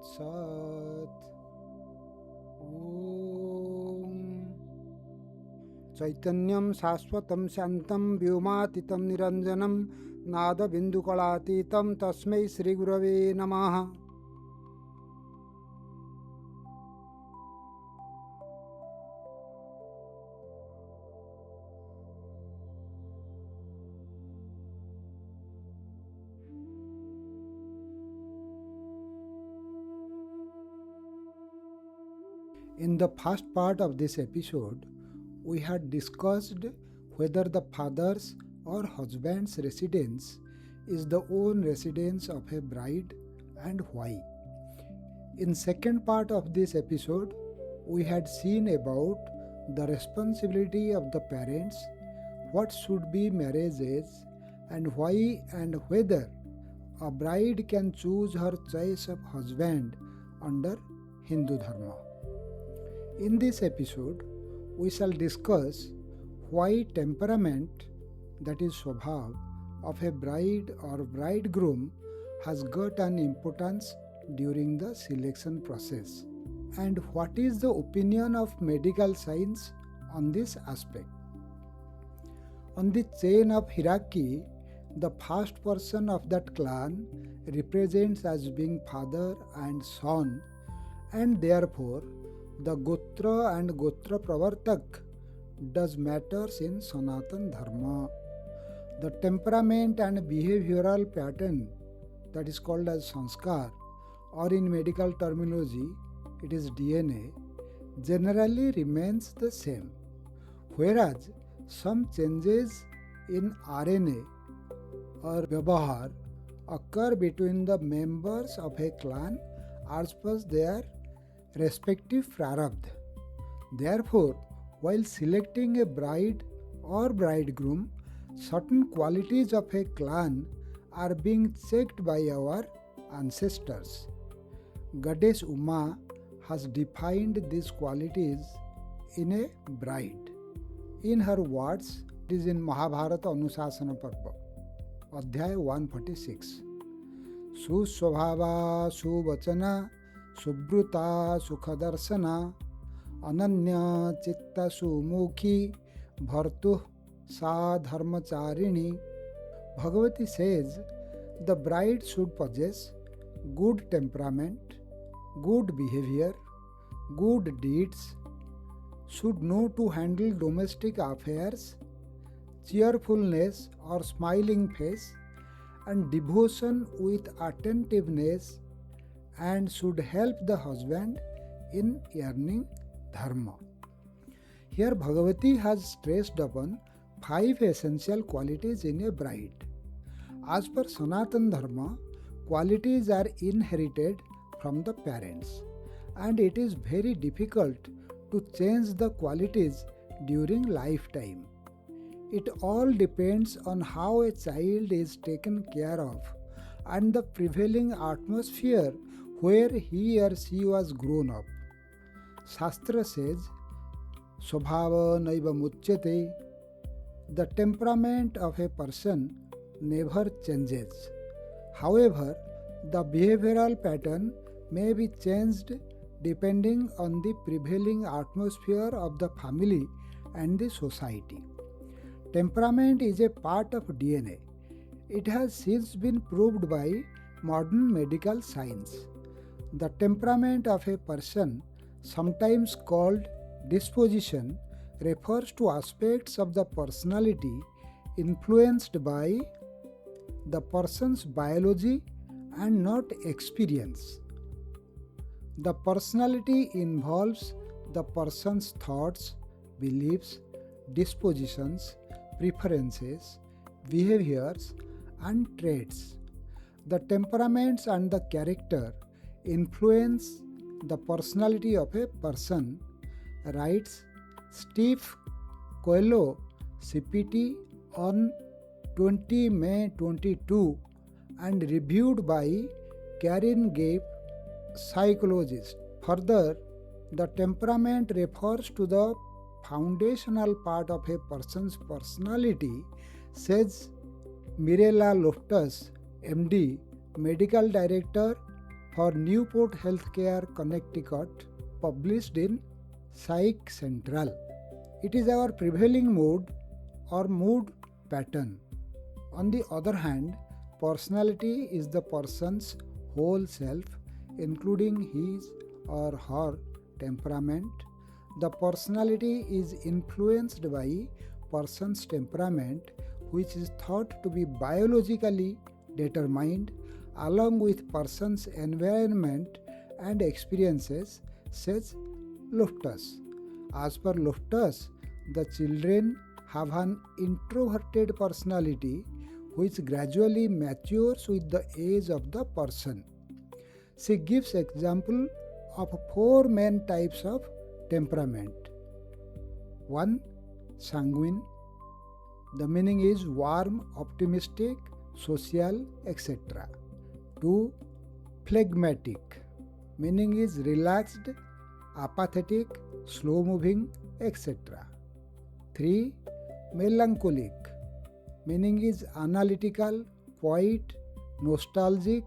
Sat. Om Chaitanyam Saswatam Shantam Vyomatitam Niranjanam Nada Bindukalatitam Tasmai Sri Gurave Namaha. In the first part of this episode, we had discussed whether the father's or husband's residence is the own residence of a bride and why. In second part of this episode, we had seen about the responsibility of the parents, what should be marriage age, and why and whether a bride can choose her choice of husband under Hindu Dharma. In this episode, we shall discuss why temperament, that is Swabhav, of a bride or bridegroom has got an importance during the selection process, and what is the opinion of medical science on this aspect. On the chain of hierarchy, the first person of that clan represents as being father and son, and therefore the Gotra and Gotra Pravartak does matters in Sanatan Dharma. The temperament and behavioral pattern, that is called as Sanskar, or in medical terminology it is DNA, generally remains the same, whereas some changes in RNA or Vyavahar occur between the members of a clan as per their respective prarabdha. Therefore, while selecting a bride or bridegroom, certain qualities of a clan are being checked by our ancestors. Goddess Uma has defined these qualities in a bride. In her words, it is in Mahabharata Anusasana Parva, Adhyaya 146. Suswabhava Suvachana Subruta Sukhadarshana Ananya Chitta Sumukhi Bhartu Sa Dharmacharini. Bhagavati says the bride should possess good temperament, good behavior, good deeds, should know to handle domestic affairs, cheerfulness or smiling face, and devotion with attentiveness, and should help the husband in earning dharma. Here Bhagavati has stressed upon 5 essential qualities in a bride. As per Sanatan Dharma, qualities are inherited from the parents, and it is very difficult to change the qualities during lifetime. It all depends on how a child is taken care of and the prevailing atmosphere where he or she was grown up. Shastra says, Swabhava naiva muchyate, the temperament of a person never changes. However, the behavioral pattern may be changed depending on the prevailing atmosphere of the family and the society. Temperament is a part of DNA. It has since been proved by modern medical science. The temperament of a person, sometimes called disposition, refers to aspects of the personality influenced by the person's biology and not experience. The personality involves the person's thoughts, beliefs, dispositions, preferences, behaviors, and traits. The temperaments and the character influence the personality of a person, writes Steve Coelho, CPT, on 20 May 22 and reviewed by Karen Gabe, psychologist. Further, the temperament refers to the foundational part of a person's personality, says Mirella Loftus, MD, Medical Director, for Newport Healthcare, Connecticut, published in Psych Central. It is our prevailing mood or mood pattern. On the other hand, personality is the person's whole self, including his or her temperament. The personality is influenced by person's temperament, which is thought to be biologically determined, along with person's environment and experiences, says Loftus. As per Loftus, the children have an introverted personality which gradually matures with the age of the person. She gives example of 4 main types of temperament. 1. Sanguine. The meaning is warm, optimistic, social, etc. 2. Phlegmatic. Meaning is relaxed, apathetic, slow moving, etc. 3. Melancholic. Meaning is analytical, quiet, nostalgic,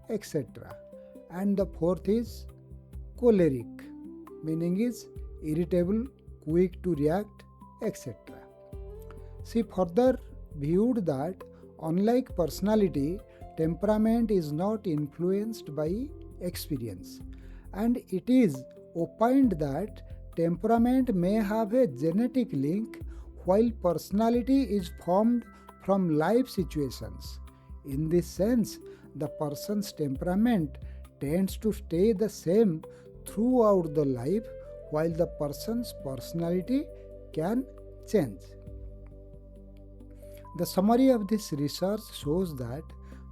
etc. And the 4th is choleric. Meaning is irritable, quick to react, etc. She further viewed that unlike personality, temperament is not influenced by experience, and it is opined that temperament may have a genetic link while personality is formed from life situations. In this sense, the person's temperament tends to stay the same throughout the life while the person's personality can change. The summary of this research shows that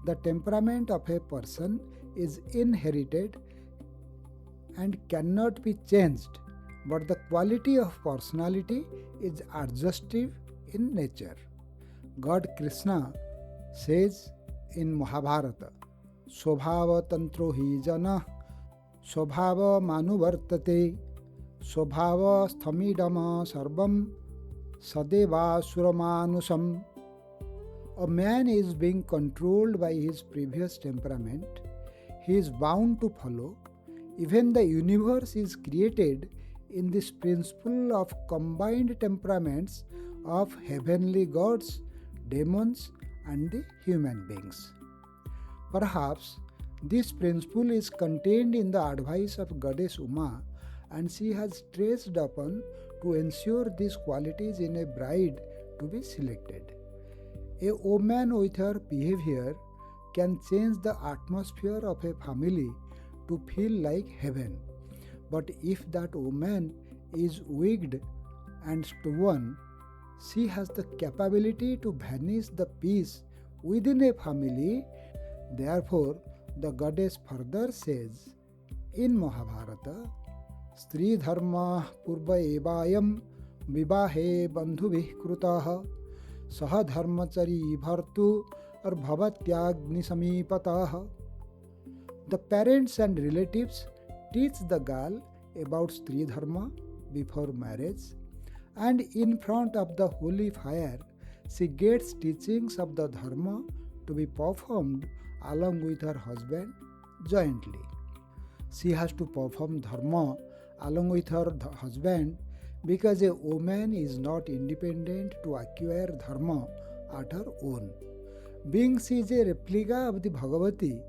the temperament of a person is inherited and cannot be changed, but the quality of personality is adjustive in nature. God Krishna says in Mahabharata, Swabhav tantro hi jana, Swabhav manuvartate, Swabhav sthamidama sarvam, Sadeva suramanusam. A man is being controlled by his previous temperament. He is bound to follow. Even the universe is created in this principle of combined temperaments of heavenly gods, demons, and the human beings. Perhaps this principle is contained in the advice of Goddess Uma, and she has stressed upon to ensure these qualities in a bride to be selected. A woman with her behavior can change the atmosphere of a family to feel like heaven. But if that woman is wicked and stubborn, she has the capability to banish the peace within a family. Therefore, the goddess further says in Mahabharata, Stri dharma purva evayam vivahe bandhuvih krutah Saha dharmachari bhartu or bhavatyagni samipatah. The parents and relatives teach the girl about Stri Dharma before marriage, and in front of the holy fire, she gets teachings of the Dharma to be performed along with her husband jointly. She has to perform Dharma along with her husband because a woman is not independent to acquire Dharma at her own. Being she is a replica of the Bhagavati,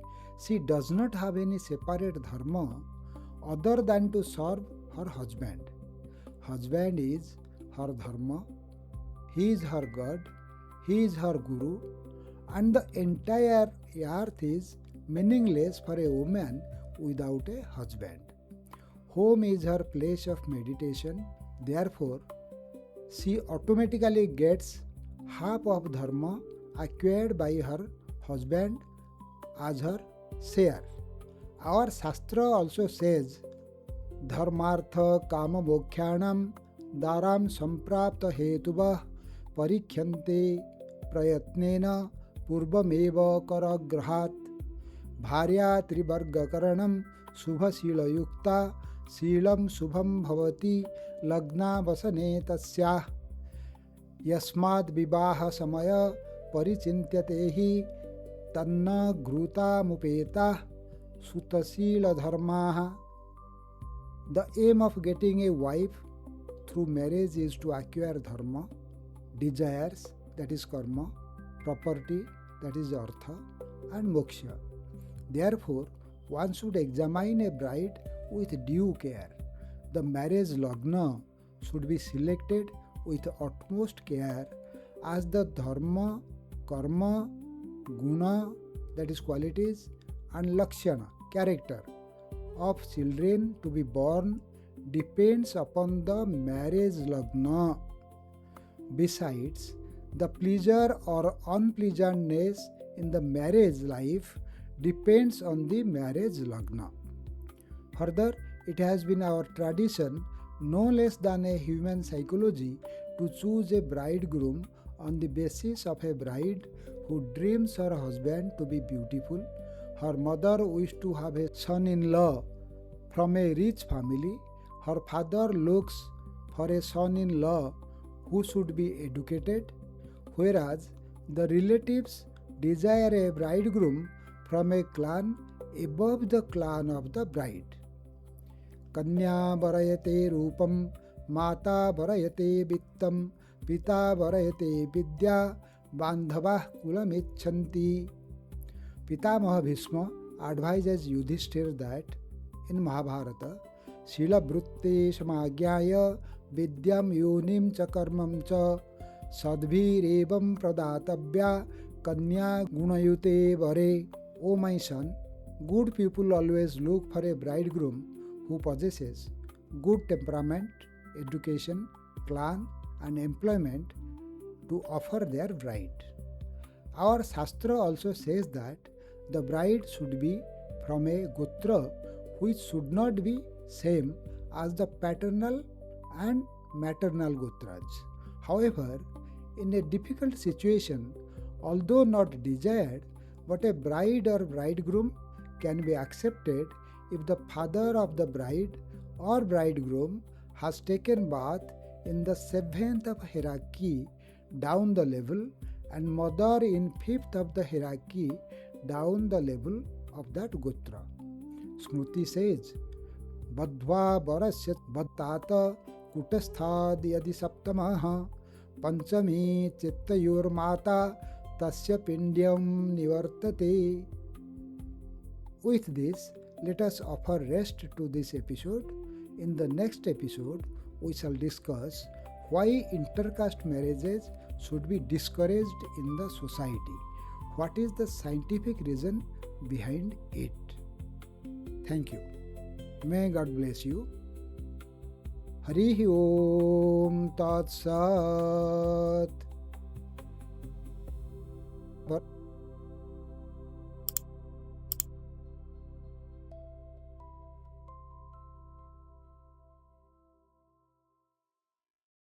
she does not have any separate Dharma other than to serve her husband. Husband is her Dharma, he is her God, he is her Guru, and the entire earth is meaningless for a woman without a husband. Home is her place of meditation. Therefore, she automatically gets half of dharma acquired by her husband as her share. Our Shastra also says, Dharmartha kama mokshyanam daram samprapta hetuvah parikhyante prayatnena purvameva karagrahat bharya trivargakaranam subhasila yukta Sheelam Shubham भवति लग्ना वसने तस्याः यस्माद् विवाह समय परिचिन्त्यते हि तन्न घृतामुपेता Sutasila Dharmaha. The aim of getting a wife through marriage is to acquire dharma, desires, that is karma, property, that is artha, and moksha. Therefore, one should examine a bride with due care. The marriage lagna should be selected with utmost care, as the dharma, karma, guna, that is qualities, and lakshana, character, of children to be born depends upon the marriage lagna. Besides, the pleasure or unpleasantness in the marriage life depends on the marriage lagna. Further, it has been our tradition, no less than a human psychology, to choose a bridegroom on the basis of a bride who dreams her husband to be beautiful. Her mother wished to have a son-in-law from a rich family. Her father looks for a son-in-law who should be educated, whereas the relatives desire a bridegroom from a clan above the clan of the bride. Kanya varayate rupam, mata varayate vittam, pita varayate vidya, bandhavah kulamichanti. Pitamaha Bhishma advises Yudhishthir that in Mahabharata, Shila Brutte Samagyaya Vidyam Yonim Cha Karmam Cha Sadbhirevam Pradatabhya Kanya Gunayute Vare. O my son, good people always look for a bridegroom who possesses good temperament, education, clan, and employment to offer their bride. Our Shastra also says that the bride should be from a Gotra which should not be same as the paternal and maternal Gotras. However, in a difficult situation, although not desired, but a bride or bridegroom can be accepted if the father of the bride or bridegroom has taken bath in the 7th of hierarchy down the level and mother in 5th of the hierarchy down the level of that Gotra. Smriti says, Badhva Barasyat Bhattata Kutastha Yadi Saptamaha Panchami Chittayor Mata Tasya Pindyam Nivartate. With this, let us offer rest to this episode. In the next episode, we shall discuss why intercaste marriages should be discouraged in the society. What is the scientific reason behind it? Thank you. May God bless you. Harihi Om Tat Sat.